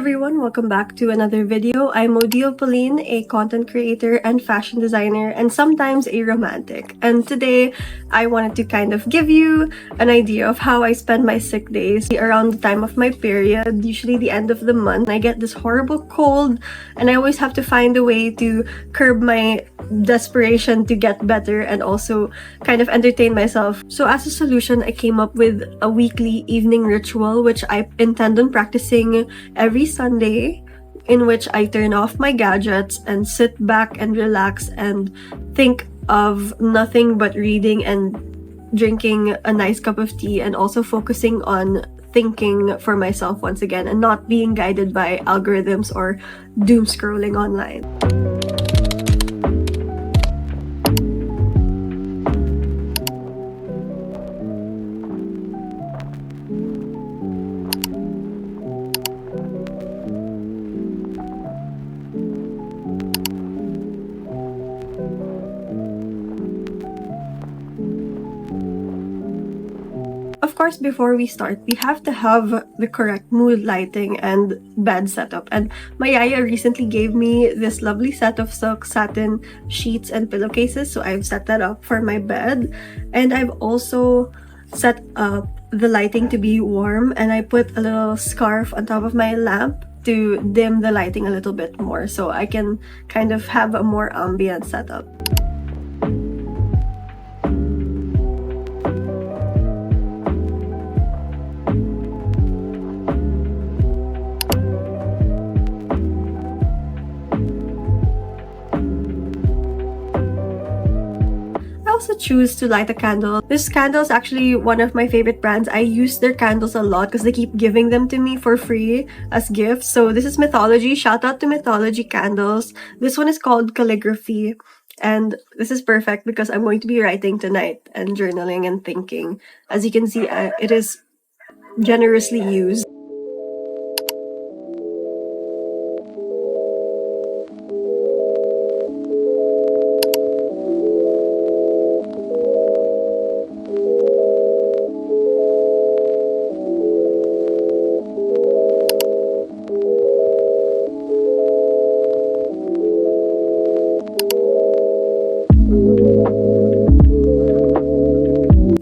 everyone, welcome back to another video. I'm Odile Pauline, a content creator and fashion designer, and sometimes a romantic. And today, I wanted to kind of give you an idea of how I spend my sick days around the time of my period, usually the end of the month. I get this horrible cold, and I always have to find a way to curb my desperation to get better and also kind of entertain myself. So as a solution, I came up with a weekly evening ritual which I intend on practicing every Sunday, in which I turn off my gadgets and sit back and relax and think of nothing but reading and drinking a nice cup of tea, and also focusing on thinking for myself once again and not being guided by algorithms or doom scrolling online. Of course, before we start, we have to have the correct mood lighting and bed setup. And my yaya recently gave me this lovely set of silk satin sheets and pillowcases, so I've set that up for my bed. And I've also set up the lighting to be warm, and I put a little scarf on top of my lamp to dim the lighting a little bit more, so I can kind of have a more ambient setup. Also choose to light a candle. This candle is actually one of my favorite brands. I use their candles a lot because they keep giving them to me for free as gifts. So this is Mythology. Shout out to Mythology candles. This one is called Calligraphy, and this is perfect because I'm going to be writing tonight and journaling and thinking. As you can see, it is generously used.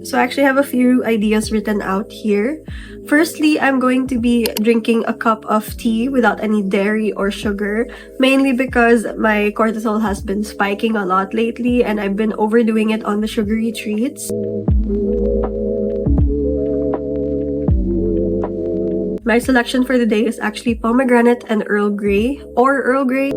So I actually have a few ideas written out here. Firstly, I'm going to be drinking a cup of tea without any dairy or sugar, mainly because my cortisol has been spiking a lot lately and I've been overdoing it on the sugary treats. My selection for the day is actually pomegranate and Earl Grey, or Earl Grey.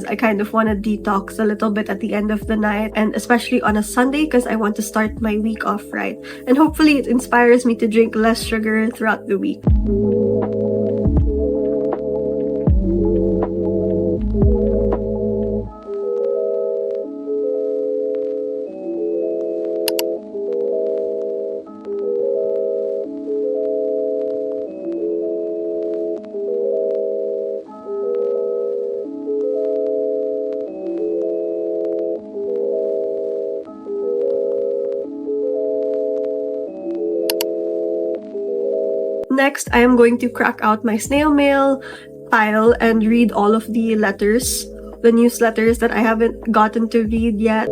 I kind of want to detox a little bit at the end of the night, and especially on a Sunday because I want to start my week off right. And hopefully it inspires me to drink less sugar throughout the week. Next, I am going to crack out my snail mail pile and read all of the letters, the newsletters that I haven't gotten to read yet.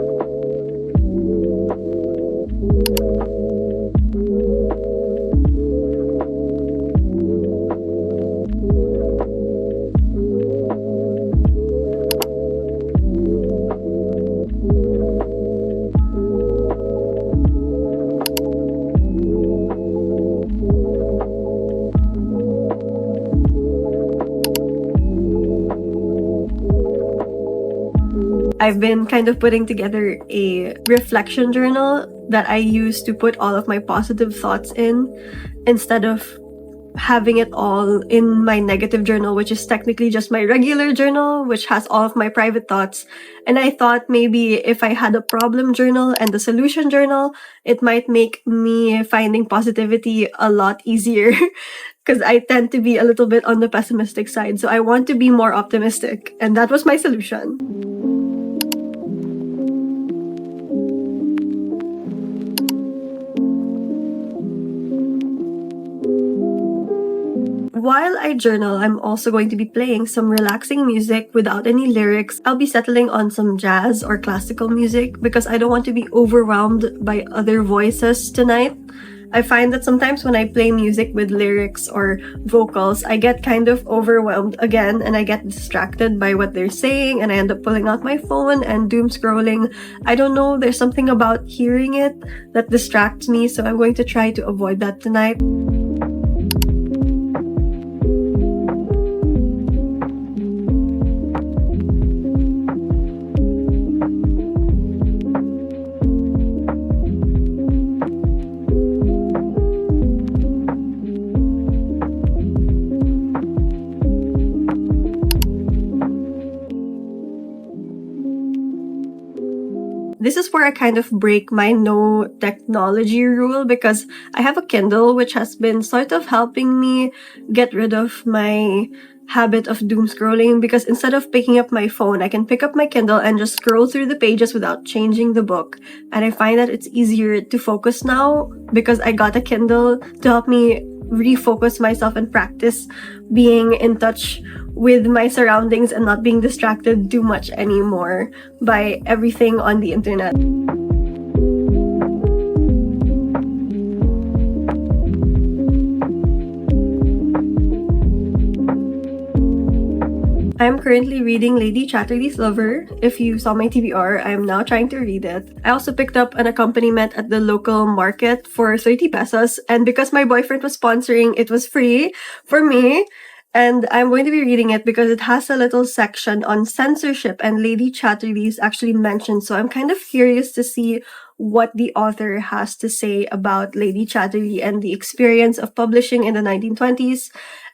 I've been kind of putting together a reflection journal that I use to put all of my positive thoughts in, instead of having it all in my negative journal, which is technically just my regular journal, which has all of my private thoughts. And I thought maybe if I had a problem journal and a solution journal, it might make me finding positivity a lot easier because I tend to be a little bit on the pessimistic side. So I want to be more optimistic, and that was my solution. While I journal, I'm also going to be playing some relaxing music without any lyrics. I'll be settling on some jazz or classical music because I don't want to be overwhelmed by other voices tonight. I find that sometimes when I play music with lyrics or vocals, I get kind of overwhelmed again and I get distracted by what they're saying and I end up pulling out my phone and doom scrolling. I don't know, there's something about hearing it that distracts me, so I'm going to try to avoid that tonight. This is where I kind of break my no technology rule because I have a Kindle which has been sort of helping me get rid of my habit of doom scrolling, because instead of picking up my phone, I can pick up my Kindle and just scroll through the pages without changing the book. And I find that it's easier to focus now because I got a Kindle to help me refocus myself and practice being in touch with my surroundings and not being distracted too much anymore by everything on the internet. I'm currently reading Lady Chatterley's Lover. If you saw my TBR, I'm now trying to read it. I also picked up an accompaniment at the local market for 30 pesos, and because my boyfriend was sponsoring, it was free for me. And I'm going to be reading it because it has a little section on censorship and Lady Chatterley is actually mentioned. So I'm kind of curious to see what the author has to say about Lady Chatterley and the experience of publishing in the 1920s.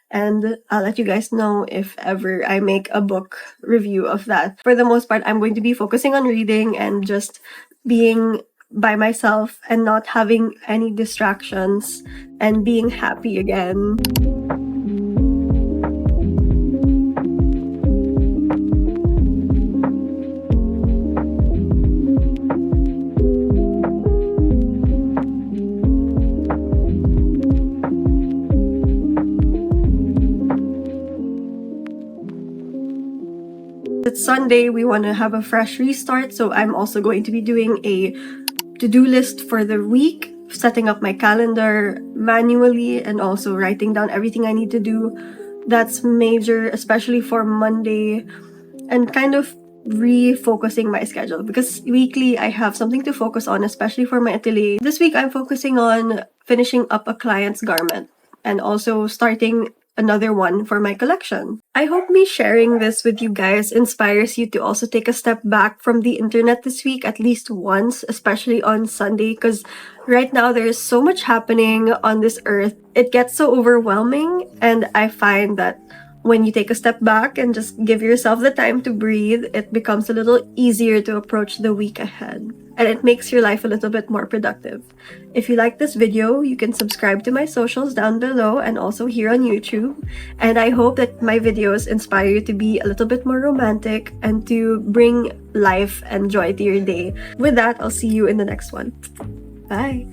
And I'll let you guys know if ever I make a book review of that. For the most part, I'm going to be focusing on reading and just being by myself and not having any distractions and being happy again. It's Sunday, we want to have a fresh restart, so I'm also going to be doing a to-do list for the week, setting up my calendar manually and also writing down everything I need to do. That's major, especially for Monday, and kind of refocusing my schedule because weekly I have something to focus on, especially for my atelier. This week I'm focusing on finishing up a client's garment and also starting another one for my collection. I hope me sharing this with you guys inspires you to also take a step back from the internet this week at least once, especially on Sunday, because right now there's so much happening on this earth. It gets so overwhelming, and I find that when you take a step back and just give yourself the time to breathe, it becomes a little easier to approach the week ahead. And it makes your life a little bit more productive. If you like this video, you can subscribe to my socials down below and also here on YouTube. And I hope that my videos inspire you to be a little bit more romantic and to bring life and joy to your day. With that, I'll see you in the next one. Bye!